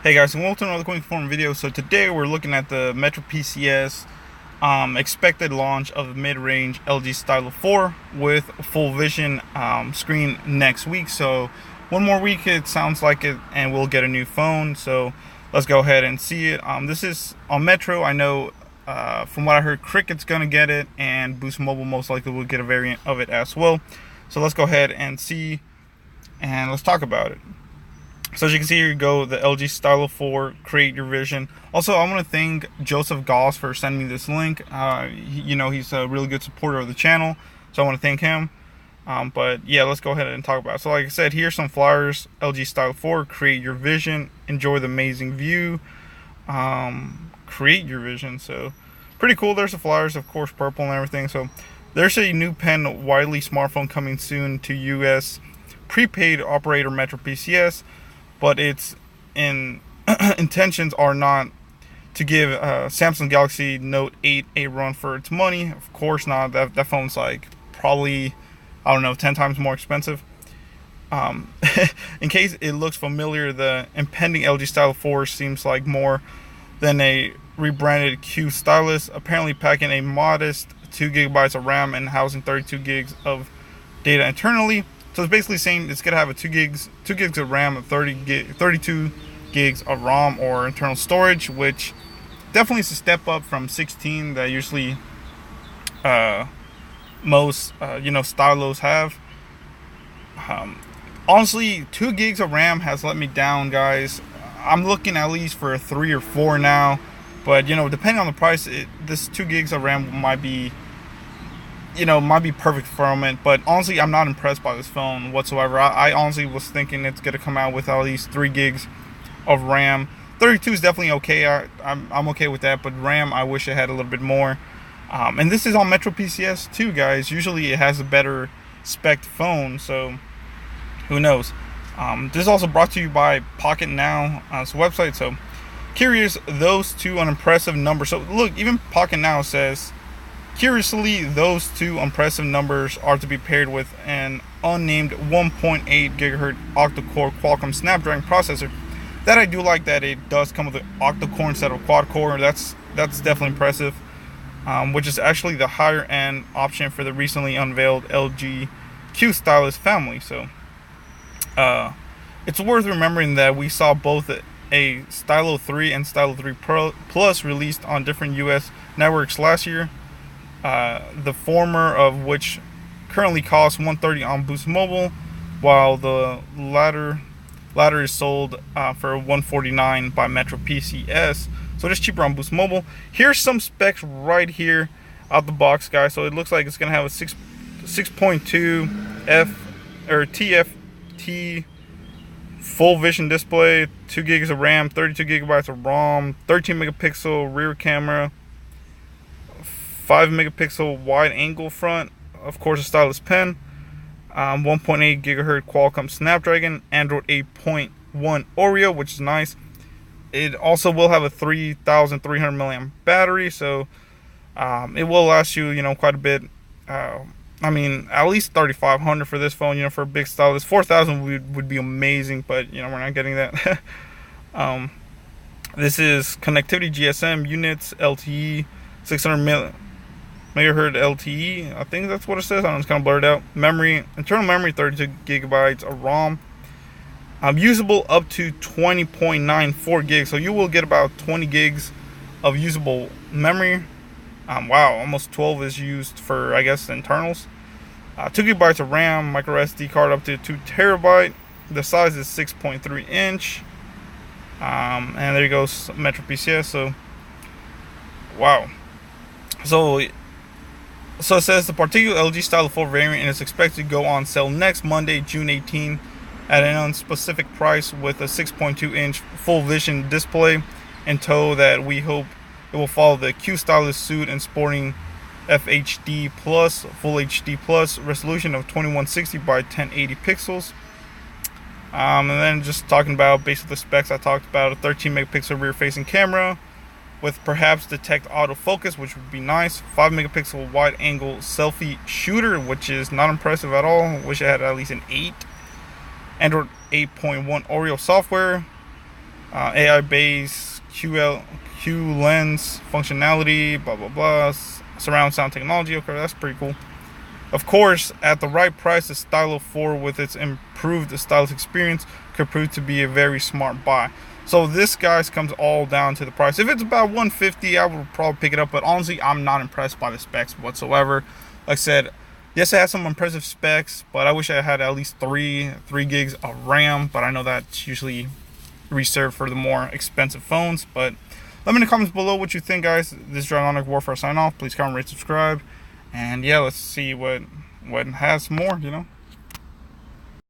Hey guys, and welcome to another quick form video. So today we're looking at the Metro PCS expected launch of the mid-range LG Stylo 4 with full vision screen next week. So one more week it sounds like it, and we'll get a new phone. So let's go ahead and see it. This is on Metro. I know from what I heard, Cricket's gonna get it, and Boost Mobile most likely will get a variant of it as well. So let's go ahead and see, and let's talk about it. So as you can see, here you go, the LG Stylo 4, create your vision. Also, I want to thank Joseph Goss for sending me this link. He's a really good supporter of the channel, so I want to thank him. But yeah, let's go ahead and talk about it. So like I said, here's some flyers. LG Stylo 4, create your vision, enjoy the amazing view, create your vision. So pretty cool. There's the flyers, of course, purple and everything. So there's a new pen widely smartphone coming soon to US prepaid operator Metro PCS. But its intentions are not to give Samsung Galaxy Note 8 a run for its money. Of course not. That phone's like probably, I don't know, 10 times more expensive. In case it looks familiar, the impending LG Stylo 4 seems like more than a rebranded Q stylus, apparently packing a modest 2 gigabytes of RAM and housing 32 gigs of data internally. So it's basically saying it's gonna have a 2 gigs of RAM and 32 gigs of ROM or internal storage, which definitely is a step up from 16 that usually most stylos have. Honestly, 2 gigs of RAM has let me down, guys. I'm looking at least for a 3 or 4 now, but depending on the price, this 2 gigs of RAM might be perfect for it. But honestly, I'm not impressed by this phone whatsoever. I honestly was thinking it's gonna come out with at least 3 gigs of RAM. 32 is definitely okay. I'm okay with that, but RAM, I wish it had a little bit more. And this is on Metro PCS too, guys. Usually it has a better spec phone, so who knows. This is also brought to you by Pocket Now, website. So curious, those two unimpressive numbers. So look, even Pocket Now says, curiously, those two impressive numbers are to be paired with an unnamed 1.8 gigahertz octa-core Qualcomm Snapdragon processor. That I do like, that it does come with an octa-core instead of quad-core. That's definitely impressive, which is actually the higher end option for the recently unveiled LG Q stylus family. So it's worth remembering that we saw both a Stylo 3 and Stylo 3 Plus released on different US networks last year. The former of which currently costs $130 on Boost Mobile, while the latter is sold for $149 by Metro PCS. So it's cheaper on Boost Mobile. Here's some specs right here out the box, guys. So it looks like it's gonna have a 6.2 TFT full vision display, 2 gigs of RAM, 32 gigabytes of ROM, 13 megapixel rear camera, 5 megapixel wide angle front, of course a stylus pen, 1.8 gigahertz Qualcomm Snapdragon, Android 8.1 Oreo, which is nice. It also will have a 3,300 milliamp battery, so it will last you, quite a bit. I mean, at least 3,500 for this phone, for a big stylus. 4,000 would be amazing, but we're not getting that. This is connectivity GSM units, LTE, 600 megahertz LTE, I think that's what it says. I don't know, it's kind of blurred out. Memory, internal memory, 32 gigabytes of ROM. Usable up to 20.94 gigs, so you will get about 20 gigs of usable memory. Wow, almost 12 is used for, I guess, the internals. 2 gigabytes of RAM, micro SD card up to 2 terabyte. The size is 6.3 inch. And there you go, Metro PCS. So wow. So it says the particular LG Stylo 4 variant is expected to go on sale next Monday, June 18, at an unspecific price, with a 6.2 inch full vision display in tow that we hope it will follow the Q stylus suit and sporting FHD plus, full HD plus resolution of 2160 by 1080 pixels. And then just talking about basically the specs I talked about, a 13 megapixel rear facing camera with perhaps detect autofocus, which would be nice. 5 megapixel wide angle selfie shooter, which is not impressive at all. Wish I had at least an 8. Android 8.1 Oreo software. AI based Q lens functionality, blah blah blah, surround sound technology. Okay, that's pretty cool. Of course, at the right price, the Stylo 4 with its improved stylus experience could prove to be a very smart buy. So this, guys, comes all down to the price. If it's about $150, I would probably pick it up, but honestly, I'm not impressed by the specs whatsoever. Like I said, yes, it has some impressive specs, but I wish I had at least 3 gigs of RAM, but I know that's usually reserved for the more expensive phones. But let me in the comments below what you think, guys. This is Dragonicwarfare sign off. Please comment, rate, subscribe, and yeah, let's see what has more, you know.